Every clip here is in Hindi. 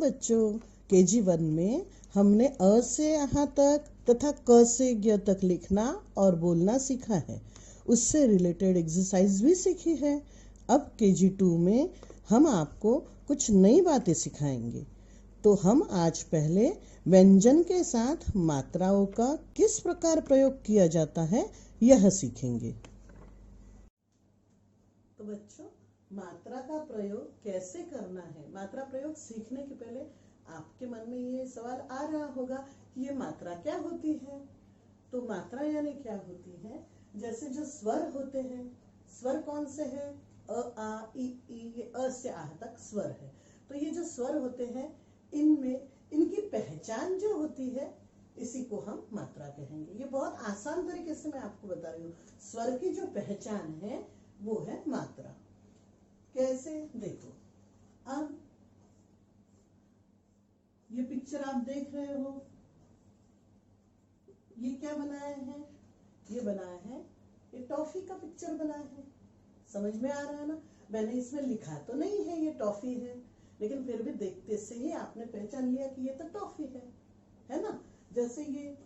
बच्चों, KG1 में हमने अ से यहाँ तक तथा क से ग तक लिखना और बोलना सीखा है। उससे रिलेटेड एक्सरसाइज भी सीखी है। अब KG2 में हम आपको कुछ नई बातें सिखाएंगे। तो हम आज पहले व्यंजन के साथ मात्राओं का किस प्रकार प्रयोग किया जाता है यह सीखेंगे। तो बच्चों, मात्रा का प्रयोग कैसे करना है, मात्रा प्रयोग सीखने के पहले आपके मन में ये सवाल आ रहा होगा कि ये मात्रा क्या होती है। तो मात्रा यानी क्या होती है, जैसे जो स्वर होते हैं, स्वर कौन से हैं, अ आ इ ई, ये अ से आ तक स्वर है। तो ये जो स्वर होते हैं इनमें इनकी पहचान जो होती है इसी को हम मात्रा कहेंगे। ये बहुत आसान तरीके से मैं आपको बता रही हूँ। स्वर की जो पहचान है वो है मात्रा। कैसे, देखो, अब ये पिक्चर आप देख रहे हो, ये क्या बनाया है, ये बनाया है, ये टॉफी का पिक्चर बनाया है। समझ में आ रहा है ना। मैंने इसमें लिखा तो नहीं है ये टॉफी है, लेकिन फिर भी देखते से ही आपने पहचान लिया कि ये तो टॉफी है ना। जैसे ये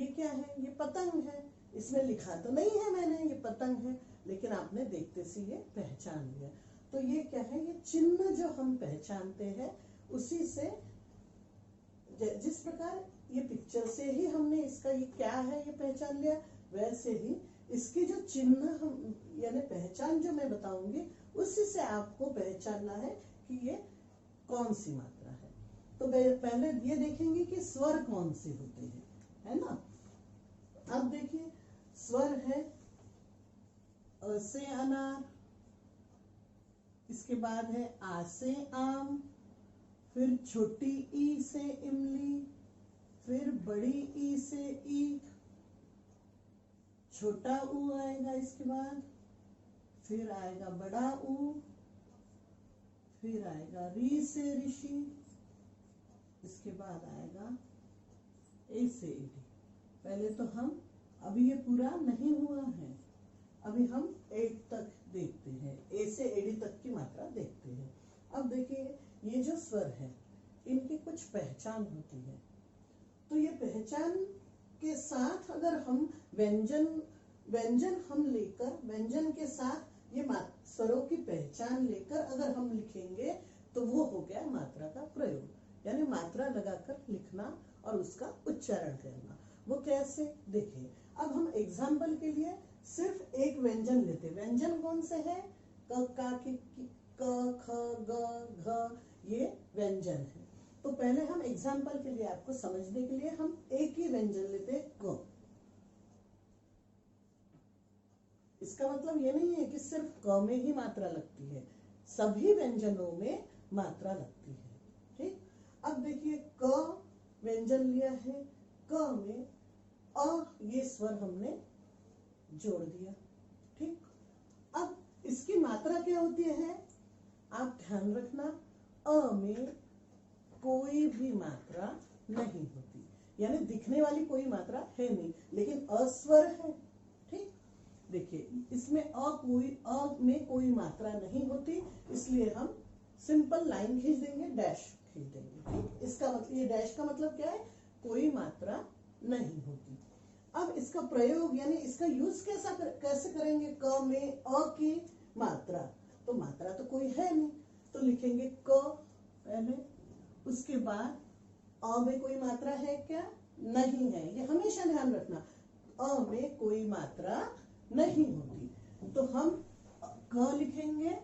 क्या है, ये पतंग है। इसमें लिखा तो नहीं है मैंने ये पतंग है, लेकिन आपने देखते से ये पहचान लिया। तो ये क्या है, ये चिन्ह जो हम पहचानते हैं उसी से, जिस प्रकार ये पिक्चर से ही हमने इसका ये क्या है ये पहचान लिया, वैसे ही इसकी जो चिन्ह हम यानी पहचान जो मैं बताऊंगी उसी से आपको पहचानना है कि ये कौन सी मात्रा है। तो पहले ये देखेंगे कि स्वर कौन से होते हैं, है ना। अब देखिए, स्वर है अ से अनार, इसके बाद है आ से आम, फिर छोटी ई से इमली, फिर बड़ी ई से ईख, छोटा ऊ आएगा इसके बाद, फिर आएगा बड़ा ऊ, फिर आएगा री से ऋषि, इसके बाद आएगा ए से एडी। पहले तो हम, अभी ये पूरा नहीं हुआ है, अभी हम 8 तक देखते हैं, ए से एडी तक की मात्रा देखते हैं। अब देखिए, ये जो स्वर है इनकी कुछ पहचान होती है। तो ये पहचान के साथ अगर हम व्यंजन हम लेकर, व्यंजन के साथ ये स्वरों की पहचान लेकर अगर हम लिखेंगे तो वो हो गया मात्रा का प्रयोग, यानी मात्रा लगाकर लिखना और उसका उच्चारण करना। वो कैसे, देखिए, अब हम एग्जाम्पल के लिए सिर्फ एक व्यंजन लेते। व्यंजन कौन से है, क का की क ख ग घ, ये व्यंजन है। तो पहले हम एग्जाम्पल के लिए, आपको समझने के लिए हम एक ही व्यंजन लेते हैं, क। इसका मतलब ये नहीं है कि सिर्फ क में ही मात्रा लगती है, सभी व्यंजनों में मात्रा लगती है। ठीक, अब देखिए, क व्यंजन लिया है, क में अ ये स्वर हमने जोड़ दिया। ठीक, अब इसकी मात्रा क्या होती है, आप ध्यान रखना, अ में कोई भी मात्रा नहीं होती, यानी दिखने वाली कोई मात्रा है नहीं, लेकिन अस्वर है। ठीक, देखिए, इसमें अ में कोई मात्रा नहीं होती, इसलिए हम सिंपल लाइन खींच देंगे, डैश खींच देंगे। ठीक, इसका मतलब, ये डैश का मतलब क्या है, कोई मात्रा नहीं होती। अब इसका प्रयोग यानी इसका यूज कैसे करेंगे, क में अ की मात्रा, तो मात्रा तो कोई है नहीं, तो लिखेंगे क पहले, उसके बाद अ में कोई मात्रा है क्या, नहीं है, ये हमेशा ध्यान रखना, अ में कोई मात्रा नहीं होती, तो हम क लिखेंगे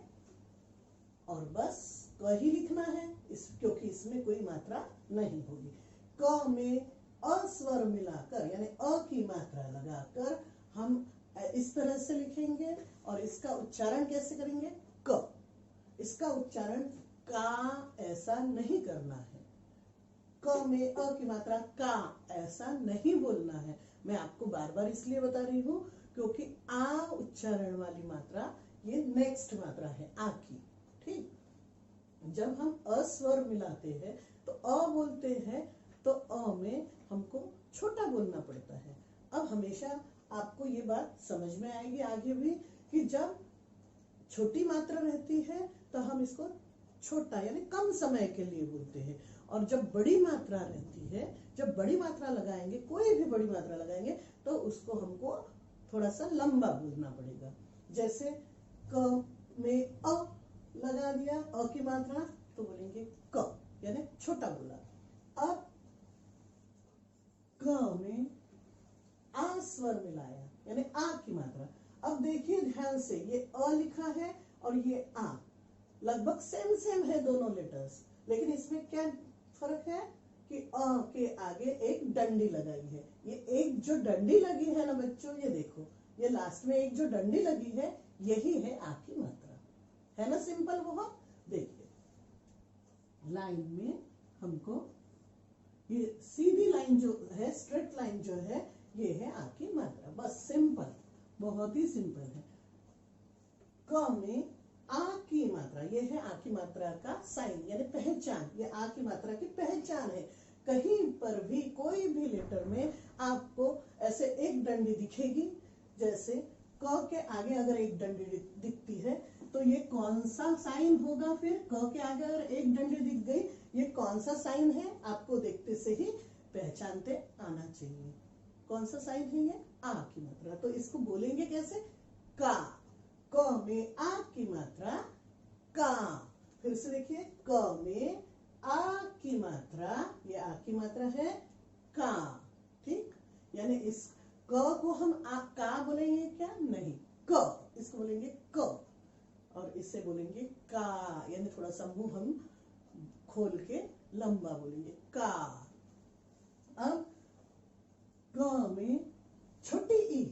और बस क ही लिखना है, क्योंकि इसमें कोई मात्रा नहीं होगी। क में अस्वर मिलाकर यानी अ की मात्रा लगाकर हम इस तरह से लिखेंगे, और इसका उच्चारण कैसे करेंगे, क। इसका उच्चारण का ऐसा नहीं करना है, क में अ की मात्रा का ऐसा नहीं बोलना है। मैं आपको बार बार इसलिए बता रही हूँ क्योंकि आ उच्चारण वाली मात्रा ये नेक्स्ट मात्रा है आ की। ठीक, जब हम अस्वर मिलाते हैं तो अ बोलते हैं, तो अ में हमको छोटा बोलना पड़ता है। अब हमेशा आपको ये बात समझ में आएगी आगे भी कि जब छोटी मात्रा रहती है तो हम इसको छोटा यानी कम समय के लिए बोलते हैं। और जब बड़ी मात्रा रहती है, जब बड़ी मात्रा लगाएंगे, कोई भी बड़ी मात्रा लगाएंगे, तो उसको हमको थोड़ा सा लंबा बोलना पड़ेगा। जैसे क में अ लगा दिया, अ की मात्रा, तो बोलेंगे क, यानी छोटा बोला। अब क में आ स्वर मिलाया, यानी आ की मात्रा। अब देखिए ध्यान से, ये अ लिखा है और ये आ, लगभग सेम है दोनों लेटर्स, लेकिन इसमें क्या फर्क है कि अ के आगे एक डंडी लगाई है। ये एक जो डंडी लगी है ना बच्चों, ये देखो, ये लास्ट में एक जो डंडी लगी है, यही है आ की मात्रा, है ना सिंपल बहुत। देखिए लाइन में हमको ये सीधी लाइन जो है, स्ट्रेट लाइन जो है, ये है आ की मात्रा, बस सिंपल, बहुत ही सिंपल है। क में आ की मात्रा, ये है आ की मात्रा का साइन यानी पहचान, ये आ की मात्रा की पहचान है। कहीं पर भी कोई भी लेटर में आपको ऐसे एक डंडी दिखेगी, जैसे क के आगे अगर एक डंडी दिखती है तो ये कौन सा साइन होगा? फिर क के आगे अगर एक डंडी दिख गई, ये कौन सा साइन है? आपको देखते से ही पहचानते आना चाहिए। कौन सा साइन है? ये आ की मात्रा। तो इसको बोलेंगे कैसे? का। क में आ की मात्रा का। फिर से देखिए, क में आ की मात्रा, ये आ की मात्रा है का, ठीक। यानी इस क को हम आ का बोलेंगे क्या? नहीं, क, इसको बोलेंगे क, और इससे बोलेंगे का, यानी थोड़ा सा मुंह हम खोल के लंबा बोलेंगे का। अब क में छोटी ई।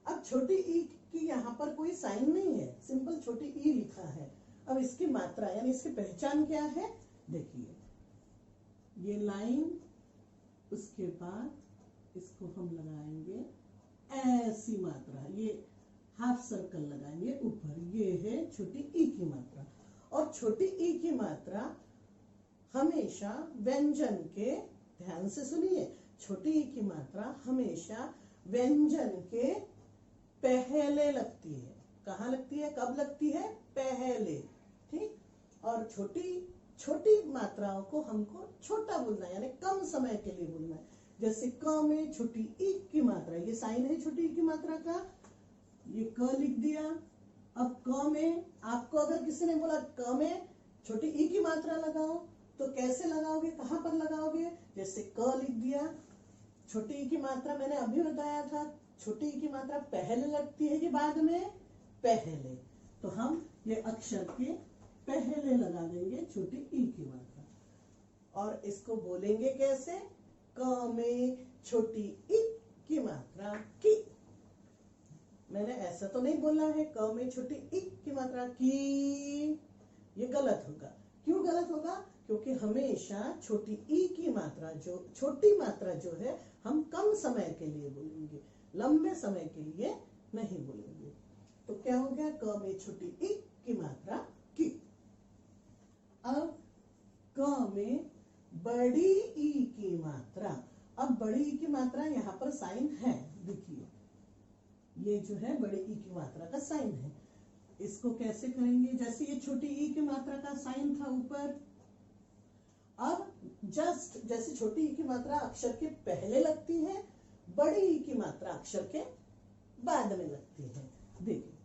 अब छोटी ई की यहाँ पर कोई साइन नहीं है, सिंपल छोटी ई लिखा है। अब इसकी मात्रा यानी इसकी पहचान क्या है? देखिए, ये लाइन, उसके बाद इसको हम लगाएंगे ऐसी मात्रा, ये हाफ सर्कल लगाएंगे ऊपर, ये है छोटी ई की मात्रा। और छोटी ई की मात्रा हमेशा व्यंजन के, ध्यान से सुनिए, छोटी ई की मात्रा हमेशा व्यंजन के पहले लगती है। कहाँ लगती है? कब लगती है? पहले, ठीक। और छोटी मात्राओं को हमको छोटा बोलना है, यानी कम समय के लिए बोलना है। जैसे क में छोटी ई की मात्रा, ये साइन है छोटी ई की मात्रा का, ये क लिख दिया। अब क में आपको अगर किसी ने बोला क में छोटी ई की मात्रा लगाओ, तो कैसे लगाओगे? कहाँ पर लगाओगे? जैसे क लिख दिया, छोटी ई की मात्रा मैंने अभी बताया था, छोटी ई की मात्रा पहले लगती है कि बाद में? पहले। तो हम ये अक्षर के पहले लगा देंगे छोटी ई की मात्रा। और इसको बोलेंगे कैसे? क में छोटी ई की मात्रा की। मैंने ऐसा तो नहीं बोला है क में छोटी ई की मात्रा की, ये गलत होगा। क्यों गलत होगा? क्योंकि हमेशा छोटी ई की मात्रा, जो छोटी मात्रा जो है, हम कम समय के लिए बोलेंगे, लंबे समय के लिए नहीं बोलेंगे। तो क्या हो गया? क में छोटी ई की मात्रा की। अब क में बड़ी ई की मात्रा। अब बड़ी ई की मात्रा यहाँ पर साइन है, देखिए ये जो है बड़ी ई की मात्रा का साइन है। इसको कैसे करेंगे? जैसे ये छोटी ई की मात्रा का साइन था ऊपर, अब जस्ट जैसे छोटी ई की मात्रा अक्षर के पहले लगती है, बड़ी ई की मात्रा अक्षर के बाद में लगती है। देखिए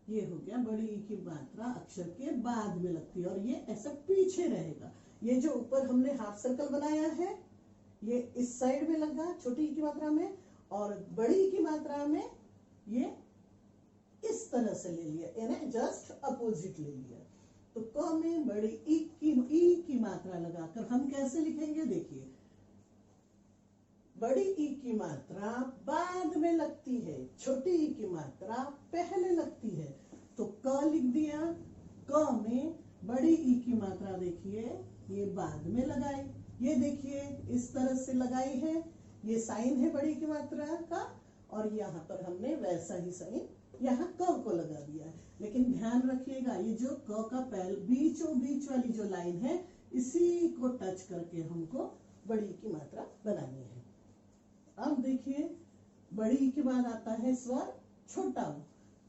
ये हो गया, बड़ी ई की मात्रा अक्षर के बाद में लगती है, और ये ऐसा पीछे रहेगा। ये जो ऊपर हमने हाफ सर्कल बनाया है, ये इस साइड में लगा छोटी ई की मात्रा में, और बड़ी ई की मात्रा में ये इस तरह से ले लिया, यानी जस्ट अपोजिट ले लिया। तो क में बड़ी ई की मात्रा लगाकर हम कैसे लिखेंगे? देखिए, बड़ी ई की मात्रा बाद में लगती है, छोटी ई की मात्रा पहले लगती है। तो क लिख दिया, क में बड़ी ई की मात्रा देखिए ये बाद में लगाई, ये देखिए इस तरह से लगाई है, ये साइन है बड़ी की मात्रा का, और यहाँ पर हमने वैसा ही साइन यहाँ क को लगा दिया है। लेकिन ध्यान रखिएगा, ये जो क का बीचों बीच वाली जो लाइन है, इसी को टच करके हमको बड़ी की मात्रा बनानी है। अब देखिए, बड़ी के बाद आता है स्वर छोटा ऊ।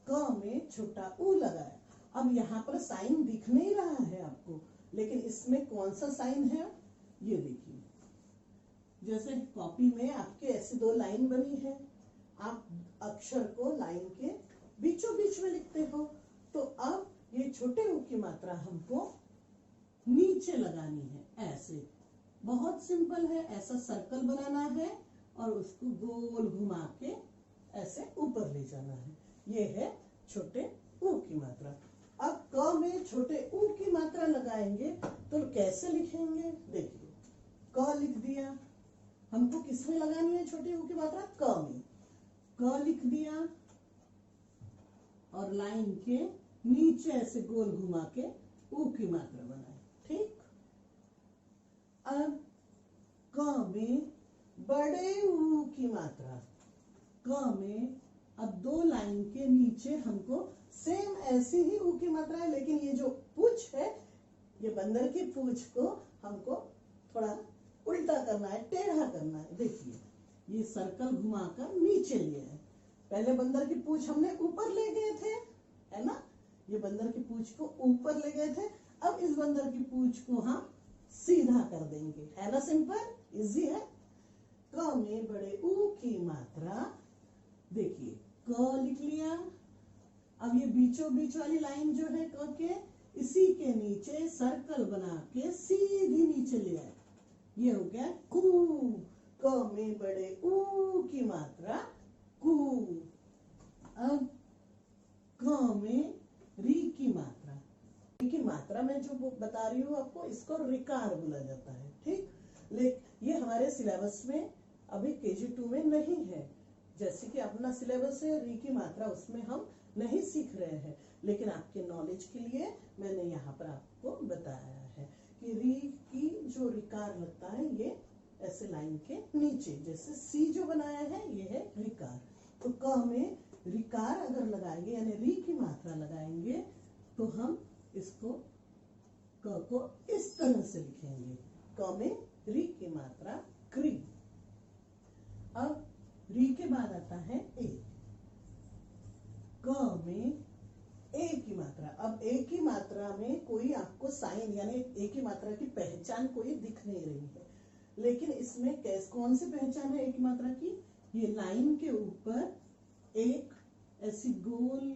क में छोटा ऊ लगाया, अब यहाँ पर साइन दिख नहीं रहा है आपको, लेकिन इसमें कौन सा साइन है ये देखिए। जैसे कॉपी में आपके ऐसी दो लाइन बनी है, आप अक्षर को लाइन के बीचों बीच में लिखते हो, तो अब ये छोटे ऊ की मात्रा हमको नीचे लगानी है। ऐसे बहुत सिंपल है, ऐसा सर्कल बनाना है और उसको गोल घुमा के ऐसे ऊपर ले जाना है। ये है छोटे ऊ की मात्रा। अब क में छोटे ऊ की मात्रा लगाएंगे तो कैसे लिखेंगे, देखिए क लिख दिया, हमको किसमें लगानी है छोटे ऊ की मात्रा, क में। क लिख दिया और लाइन के नीचे ऐसे गोल घुमा के ऊ की मात्रा बनाए, ठीक। अब क में बड़े ऊ की मात्रा, क में अब दो लाइन के नीचे हमको सेम ऐसी ही ऊ की मात्रा है, लेकिन ये जो पूंछ है, ये बंदर की पूंछ को हमको थोड़ा उल्टा करना है, टेढ़ा करना है। देखिए ये सर्कल घुमाकर नीचे लिया है। पहले बंदर की पूंछ हमने ऊपर ले गए थे, है ना, ये बंदर की पूंछ को ऊपर ले गए थे। अब इस बंदर की पूंछ को हम सीधा कर देंगे, है ना, सिंपल इजी है। क में बड़े ऊ की मात्रा, देखिए क लिख लिया। अब ये बीचों बीच वाली लाइन जो है क के, इसी के नीचे सर्कल बना के सीधी नीचे ले आए, ये हो गया कू। क में बड़े ऊ की मात्रा कू। अब क में री की मात्रा, री की मात्रा मैं जो बता रही हूँ आपको, इसको रिकार बोला जाता है, ठीक। लेकिन ये हमारे सिलेबस में अभी KG2 में नहीं है। जैसे कि अपना सिलेबस है री की मात्रा, उसमें हम नहीं सीख रहे हैं, लेकिन आपके नॉलेज के लिए मैंने यहाँ पर आपको बताया है कि री की जो रिकार लगता है, ये ऐसे लाइन के नीचे, जैसे सी जो बनाया है ये है रिकार। तो क में रिकार अगर लगाएंगे यानी री की मात्रा लगाएंगे तो हम इसको क को इस तरह से लिखेंगे, क में री की मात्रा क्री। अब री के बाद आता है ए, क में ए की मात्रा। अब ए की मात्रा में कोई आपको साइन यानी ए की मात्रा की पहचान कोई दिख नहीं रही है, लेकिन इसमें कौन सी पहचान है ए की मात्रा की, ये लाइन के ऊपर एक ऐसी गोल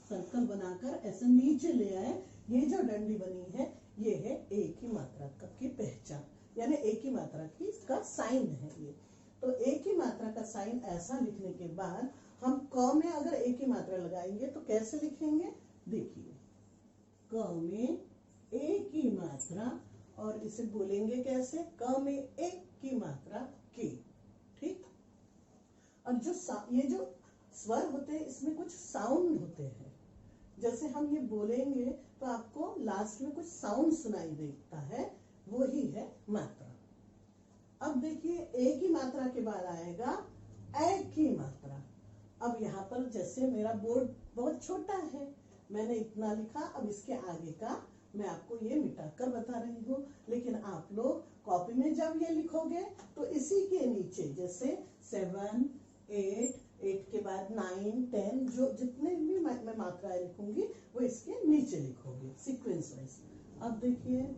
सर्कल बनाकर ऐसे नीचे ले आए, ये जो डंडी बनी है ये है ए की मात्रा की पहचान, यानी ए की मात्रा की इसका साइन है ये। तो ए की मात्रा का साइन ऐसा लिखने के बाद हम क में अगर ए की मात्रा लगाएंगे तो कैसे लिखेंगे, देखिए क में ए की मात्रा, और इसे बोलेंगे कैसे, क में ए की मात्रा के, ठीक। अब जो ये जो स्वर होते हैं इसमें कुछ साउंड होते हैं, जैसे हम ये बोलेंगे तो आपको लास्ट में कुछ साउंड सुनाई देता है, वो ही है मात्रा। अब देखिए ए की मात्रा के बाद आएगा ए की मात्रा। अब यहाँ पर जैसे मेरा बोर्ड बहुत छोटा है, मैंने इतना लिखा, अब इसके आगे का मैं आपको ये मिटाकर बता रही हूँ, लेकिन आप लोग कॉपी में जब ये लिखोगे तो इसी के नीचे जैसे 7, 8 के बाद 9, 10 जो जितने भी मैं मात्राएं लिखूंगी वो इसके नीचे लिखोगे सीक्वेंस वाइज। अब देखिए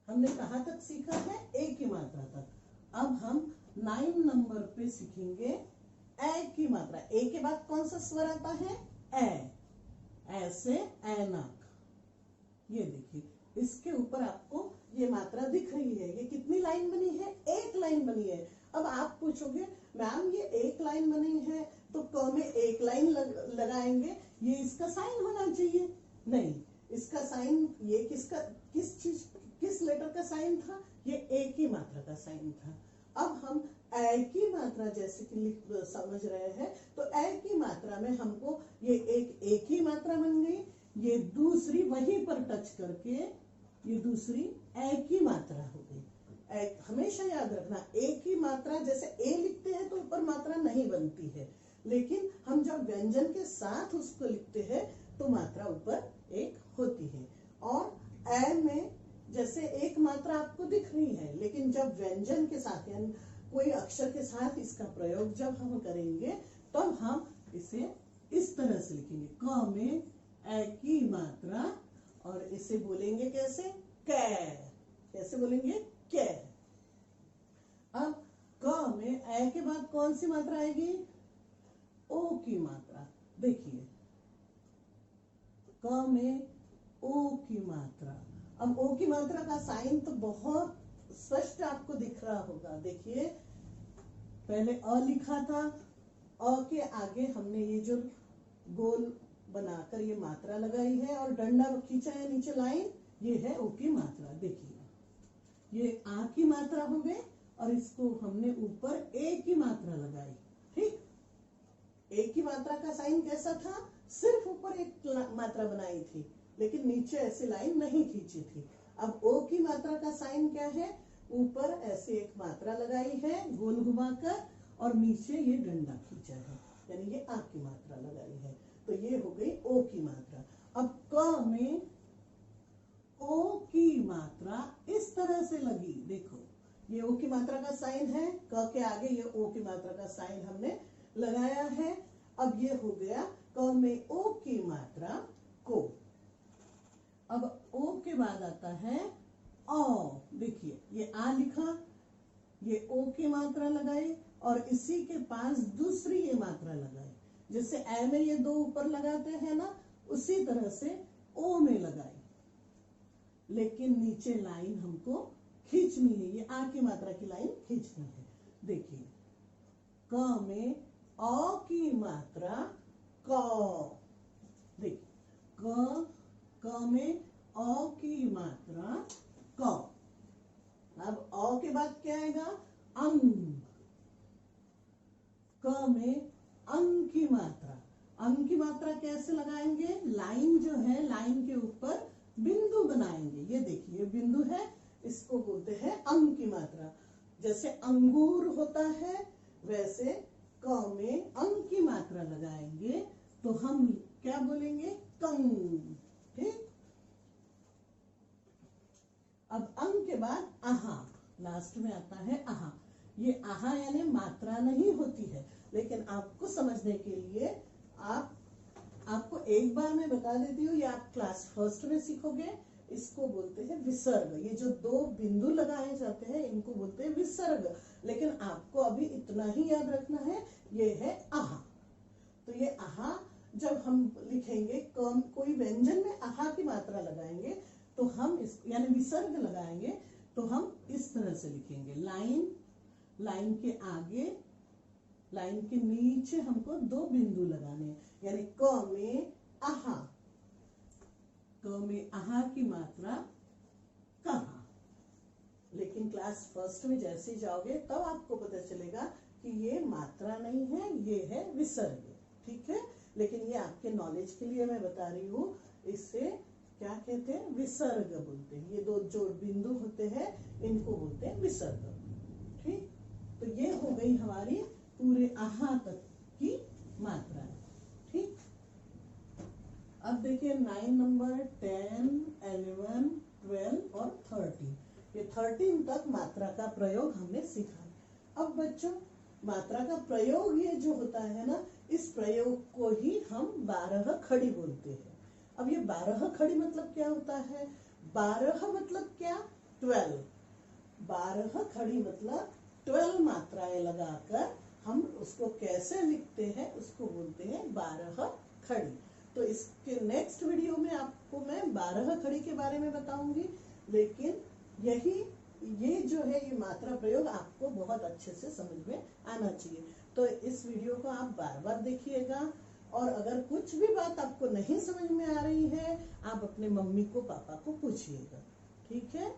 हमने कहाँ तक सीखा है, ए की मात्रा तक। अब हम 9 नंबर पे सीखेंगे ए की मात्रा। ए के बाद कौन सा स्वर आता है, ए, ऐसे ऐनक। ये देखिए इसके ऊपर आपको ये मात्रा दिख रही है, ये कितनी लाइन बनी है, एक लाइन बनी है। अब आप पूछोगे मैम ये एक लाइन बनी है तो क में एक लाइन लगाएंगे, ये इसका साइन होना चाहिए, नहीं, इसका साइन ये किस लेटर का साइन था, ये ए की मात्रा का साइन था। अब हम ए की मात्रा जैसे कि समझ रहे हैं, तो ए की मात्रा में हमको ये एक ही मात्रा बन गई, ये दूसरी वहीं पर टच करके ये दूसरी ए की मात्रा हो गई। हमेशा याद रखना ए की मात्रा जैसे ए लिखते हैं तो ऊपर मात्रा नहीं बनती है, लेकिन हम जब व्यंजन के साथ उसको लिखते हैं तो मात्रा ऊपर एक होती है। और ए में जैसे एक मात्रा आपको दिख रही है, लेकिन जब व्यंजन के साथ यानी कोई अक्षर के साथ इसका प्रयोग जब हम करेंगे तब हम इसे इस तरह से लिखेंगे, क में ए की मात्रा, और इसे बोलेंगे कैसे, कै। कैसे बोलेंगे, कै। अब क में ए के बाद कौन सी मात्रा आएगी, ओ की मात्रा। देखिए क में ओ की मात्रा। अब ओ की मात्रा का साइन तो बहुत स्पष्ट आपको दिख रहा होगा। देखिए पहले अ लिखा था, अ के आगे हमने ये जो गोल बनाकर ये मात्रा लगाई है और डंडा खींचा है नीचे लाइन, ये है ओ की मात्रा। देखिए ये आ की मात्रा हो गई और इसको हमने ऊपर ए की मात्रा लगाई। ठीक, ए की मात्रा का साइन कैसा था, सिर्फ ऊपर एक मात्रा बनाई थी लेकिन नीचे ऐसे लाइन नहीं खींची थी। अब ओ की मात्रा का साइन क्या है, ऊपर ऐसे एक मात्रा लगाई है गोल घुमाकर और नीचे ये डंडा खींचा है, यानी ये आ की मात्रा लगाई है। तो ये हो गई ओ की मात्रा। अब क में ओ की मात्रा इस तरह से लगी। देखो ये ओ की मात्रा का साइन है, क के आगे ये ओ की मात्रा का साइन हमने लगाया है। अब ये हो गया क में ओ की मात्रा को। अब ओ के बाद आता है औ। देखिए ये आ लिखा, ये ओ की मात्रा लगाई और इसी के पास दूसरी ये मात्रा लगाई। जैसे ए में ये दो ऊपर लगाते हैं ना, उसी तरह से ओ में लगाई, लेकिन नीचे लाइन हमको खींचनी है, ये आ की मात्रा की लाइन खींचनी है। देखिए क में औ की मात्रा क। देखिए क में औ की मात्रा क। अब औ के बाद क्या आएगा, अंग। क में अंग की मात्रा। अंग की मात्रा कैसे लगाएंगे, लाइन जो है लाइन के ऊपर बिंदु बनाएंगे। ये देखिए बिंदु है, इसको बोलते हैं अंग की मात्रा। जैसे अंगूर होता है वैसे क में अंग की मात्रा लगाएंगे तो हम क्या बोलेंगे, कंग। ठीक, अब अंग के बाद आहा, लास्ट में आता है आहा। ये आहा यानी मात्रा नहीं होती है, लेकिन आपको समझने के लिए आपको एक बार मैं बता देती हूँ, ये आप क्लास फर्स्ट में सीखोगे। इसको बोलते हैं विसर्ग। ये जो दो बिंदु लगाए जाते हैं इनको बोलते हैं विसर्ग, लेकिन आपको अभी इतना ही याद रखना है, ये है आहा। तो ये आहा जब हम लिखेंगे, कोई व्यंजन में आहा की मात्रा लगाएंगे तो हम इस यानी विसर्ग लगाएंगे तो हम इस तरह से लिखेंगे, लाइन के आगे, लाइन के नीचे हमको दो बिंदु लगाने हैं, यानी क में आहा। क में आहा की मात्रा कहाँ। लेकिन क्लास फर्स्ट में जैसे जाओगे तब आपको पता चलेगा कि ये मात्रा नहीं है, ये है विसर्ग। ठीक है, लेकिन ये आपके नॉलेज के लिए मैं बता रही हूँ, इससे क्या कहते हैं, विसर्ग बोलते हैं। ये दो जो बिंदु होते हैं इनको बोलते हैं विसर्ग। ठीक, तो ये हो गई हमारी पूरे आहा तक की मात्रा। ठीक, अब देखिए 9 नंबर 10, 11, 12 और 13, ये 13 तक मात्रा का प्रयोग हमने सीखा। अब बच्चों मात्रा का प्रयोग ये जो होता है ना, इस प्रयोग को ही हम 12 खड़ी बोलते हैं। अब ये 12 खड़ी मतलब क्या होता है, 12 मतलब क्या, 12। 12 खड़ी मतलब 12 मात्राएं लगाकर हम उसको कैसे लिखते हैं उसको बोलते हैं 12 खड़ी। तो इसके नेक्स्ट वीडियो में आपको मैं 12 खड़ी के बारे में बताऊंगी, लेकिन ये जो है ये मात्रा प्रयोग आपको बहुत अच्छे से समझ में आना चाहिए। तो इस वीडियो को आप बार बार देखिएगा, और अगर कुछ भी बात आपको नहीं समझ में आ रही है आप अपने मम्मी को पापा को पूछिएगा। ठीक है।